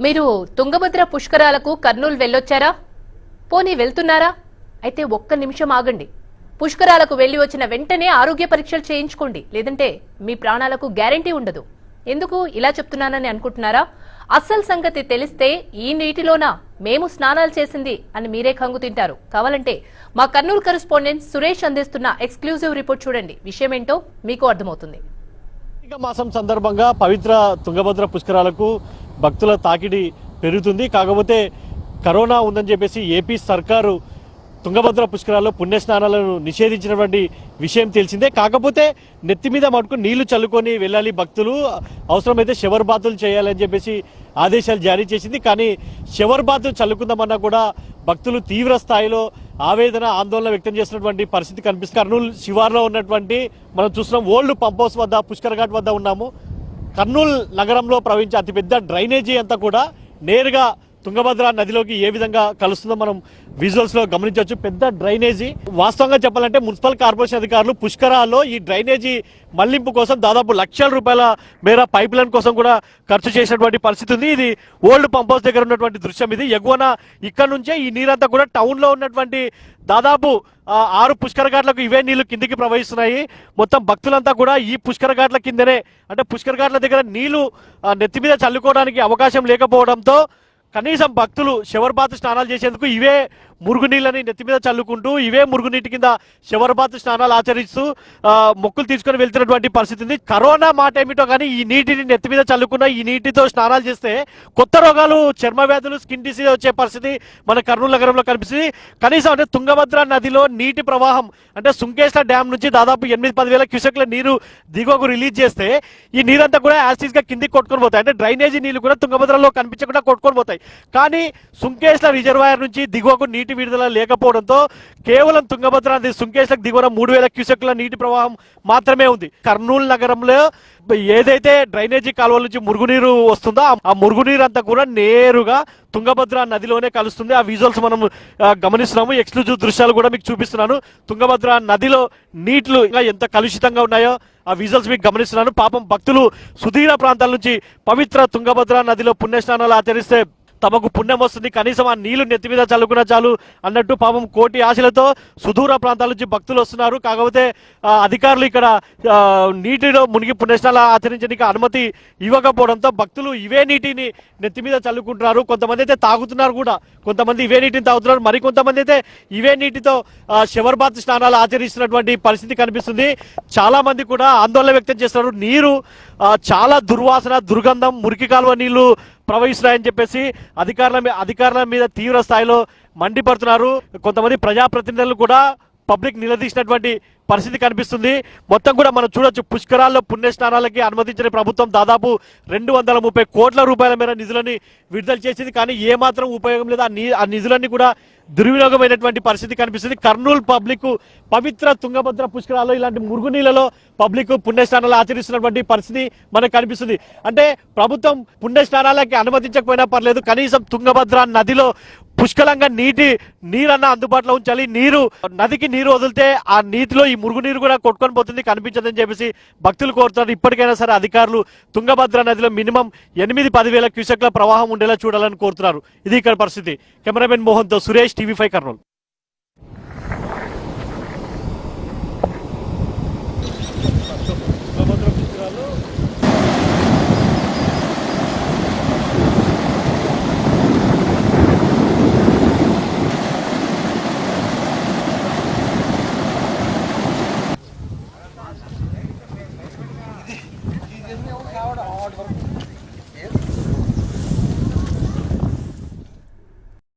మీరు తుంగభద్ర పుష్కరాలకు కర్నూలు వెళ్ళొచ్చారా? పోనీ వెళ్తున్నారా? అయితే ఒక్క నిమిషం ఆగండి. పుష్కరాలకు వెళ్లి వచ్చిన వెంటనే ఆరోగ్య పరీక్షలు చేయించుకోండి, లేదంటే మీ ప్రాణాలకు గ్యారంటీ ఉండదు. ఎందుకు ఇలా చెప్తున్నానని అనుకుంటున్నారా? అస్సలు సంగతి తెలిస్తే ఈ నీటిలోనా మేము స్నానాలు చేసింది అని మీరే కంగు తింటారు. కావాలంటే మా కర్నూలు కరెస్పాండెంట్ సురేష్ అందిస్తున్న ఎక్స్క్లూజివ్ రిపోర్ట్ చూడండి. విషయమేంటో మీకు అర్థమవుతుంది. కార్తీక మాసం సందర్భంగా పవిత్ర తుంగభద్ర పుష్కరాలకు భక్తుల తాకిడి పెరుగుతుంది. కాకపోతే కరోనా ఉందని చెప్పేసి ఏపీ సర్కారు తుంగభద్ర పుష్కరాల్లో పుణ్యస్నానాలను నిషేధించినటువంటి విషయం తెలిసిందే. కాకపోతే నెత్తి మీద మటుకు నీళ్లు చల్లుకొని వెళ్ళాలి భక్తులు, అవసరమైతే షవర్ బాతులు చేయాలని చెప్పేసి ఆదేశాలు జారీ చేసింది. కానీ షవర్ బాతులు చల్లుకుందామన్నా కూడా భక్తులు తీవ్ర స్థాయిలో ఆవేదన ఆందోళన వ్యక్తం చేసినటువంటి పరిస్థితి కనిపిస్తుంది. కర్నూలు శివార్లో ఉన్నటువంటి మనం చూస్తున్నాం ఓల్డ్ పంప్ హౌస్ వద్ద, పుష్కర్ ఘాట్ వద్ద ఉన్నాము. కర్నూలు నగరంలో ప్రవహించే అతిపెద్ద డ్రైనేజీ అంతా కూడా నేరుగా తుంగభద్ర నదిలోకి ఏ విధంగా కలుస్తుందో మనం విజువల్స్ లో గమనించవచ్చు. పెద్ద డ్రైనేజీ. వాస్తవంగా చెప్పాలంటే మున్సిపల్ కార్పొరేషన్ అధికారులు పుష్కరాల్లో ఈ డ్రైనేజీ మళ్లింపు కోసం దాదాపు లక్షల రూపాయల మేర పైప్ లైన్ కోసం కూడా ఖర్చు చేసినటువంటి పరిస్థితి ఉంది. ఇది ఓల్డ్ పంప్ హౌస్ దగ్గర ఉన్నటువంటి దృశ్యం. ఇది ఎగువన ఇక్కడ నుంచే ఈ నీరంతా కూడా టౌన్ లో ఉన్నటువంటి దాదాపు 6 పుష్కర ఘాట్లకు ఇవే నీళ్లు కిందికి ప్రవహిస్తున్నాయి. మొత్తం భక్తులంతా కూడా ఈ పుష్కర ఘాట్ల కిందనే, అంటే పుష్కర ఘాట్ల దగ్గర నీళ్లు నెత్తి మీద చల్లుకోవడానికి అవకాశం లేకపోవడంతో కనీసం భక్తులు షవర్ బాత్ స్నానాలు చేసేందుకు ఇవే మురుగునీళ్ళని నెత్తి మీద చల్లుకుంటూ ఇవే మురుగునీటి కింద షవర్ బాత్ స్నానాలు ఆచరిస్తూ మొక్కులు తీసుకొని వెళ్తున్నటువంటి పరిస్థితి ఉంది. కరోనా మాట ఏమిటో కానీ ఈ నీటిని నెత్తి మీద చల్లుకున్న ఈ నీటితో స్నానాలు చేస్తే కొత్త రోగాలు, చర్మ వ్యాధులు, స్కిన్ డిసీజ్ వచ్చే పరిస్థితి మన కర్నూలు నగరంలో కనిపిస్తుంది. కనీసం అంటే తుంగభద్ర నదిలో నీటి ప్రవాహం అంటే సుంకేశ్ల డ్యామ్ నుంచి దాదాపు 8-10 వేల క్యూసెక్ల నీరు దిగువకు రిలీజ్ చేస్తే ఈ నీరంతా కూడా యాసిడ్స్ గా కిందికి కొట్టుకొని పోతాయి. అంటే డ్రైనేజీ నీళ్లు కూడా తుంగభద్రలో కనిపించకుండా కొట్టుకొని పోతాయి. కానీ సుంకేశ్ల రిజర్వాయర్ నుంచి దిగువకు నీటి విడుదల లేకపోవడంతో కేవలం తుంగభద్ర నది సుంకేశ్లకు దిగువన 3000 క్యూసెక్ల నీటి ప్రవాహం మాత్రమే ఉంది. కర్నూలు నగరంలో ఏదైతే డ్రైనేజీ కాలువల నుంచి మురుగునీరు వస్తుందో ఆ మురుగునీరు అంతా కూడా నేరుగా తుంగభద్ర నదిలోనే కలుస్తుంది. ఆ విజువల్స్ మనం గమనిస్తున్నాము. ఎక్స్క్లూజివ్ దృశ్యాలు కూడా మీకు చూపిస్తున్నాను. తుంగభద్ర నదిలో నీళ్లు ఎంత కలుషితంగా ఉన్నాయో ఆ విజువల్స్ మీకు గమనిస్తున్నాను. పాపం భక్తులు సుదీర ప్రాంతాల నుంచి పవిత్ర తుంగభద్ర నదిలో పుణ్యస్నానాలు ఆచరిస్తే తమకు పుణ్యం వస్తుంది, కనీసం ఆ నీళ్లు నెత్తి మీద చల్లుకున్నా చాలు అన్నట్టు పాపం కోటి ఆశలతో సుదూర ప్రాంతాల నుంచి భక్తులు వస్తున్నారు. కాకపోతే అధికారులు ఇక్కడ నీటిలో మునిగి పుణ్యస్నానాలు ఆచరించడానికి అనుమతి ఇవ్వకపోవడంతో భక్తులు ఇవే నీటిని నెత్తి మీద చల్లుకుంటున్నారు. కొంతమంది అయితే తాగుతున్నారు కూడా, కొంతమంది ఇవే నీటిని తాగుతున్నారు, మరికొంతమంది అయితే ఇవే నీటితో షవర్ బాత్ స్నానాలు ఆచరిస్తున్నటువంటి పరిస్థితి కనిపిస్తుంది. చాలా మంది కూడా ఆందోళన వ్యక్తం చేస్తున్నారు. నీరు చాలా దుర్వాసన, దుర్గంధం, మురికి కాలువ నీళ్లు ప్రవహిస్తున్నాయని చెప్పేసి అధికారుల మీద తీవ్ర స్థాయిలో మండిపడుతున్నారు. కొంతమంది ప్రజాప్రతినిధులు కూడా పబ్లిక్ నిలదీసినటువంటి పరిస్థితి కనిపిస్తుంది. మొత్తం కూడా మనం చూడొచ్చు, పుష్కరాల్లో పుణ్యస్నానాలకి అనుమతించిన ప్రభుత్వం దాదాపు 230 కోట్ల రూపాయల మేర నిధులని విడుదల చేసింది. కానీ ఏమాత్రం ఉపయోగం లేదు. ఆ నిధులన్నీ కూడా దుర్వినియోగమైనటువంటి పరిస్థితి కనిపిస్తుంది. కర్నూలు పబ్లిక్ పవిత్ర తుంగభద్ర పుష్కరాల్లో ఇలాంటి మురుగునీళ్లలో పబ్లిక్ పుణ్యస్నానాలు ఆచరిస్తున్నటువంటి పరిస్థితి మనకు కనిపిస్తుంది. అంటే ప్రభుత్వం పుణ్యస్నానాలకి అనుమతించకపోయినా పర్లేదు, కనీసం తుంగభద్ర నదిలో పుష్కలంగా నీరన్నా అందుబాటులో ఉంచాలి. నదికి నీరు వదిలితే ఆ నీటిలో ఈ మురుగునీరు కూడా కొట్టుకొని పోతుంది, కనిపించదని చెప్పేసి భక్తులు కోరుతున్నారు. ఇప్పటికైనా సరే అధికారులు తుంగభద్ర నదిలో మినిమం 8-10 వేల క్యూసెక్ల ప్రవాహం ఉండేలా చూడాలని కోరుతున్నారు. ఇది ఇక్కడ పరిస్థితి. కెమెరామెన్ మోహన్తో సురేష్, TV5 కర్నూలు.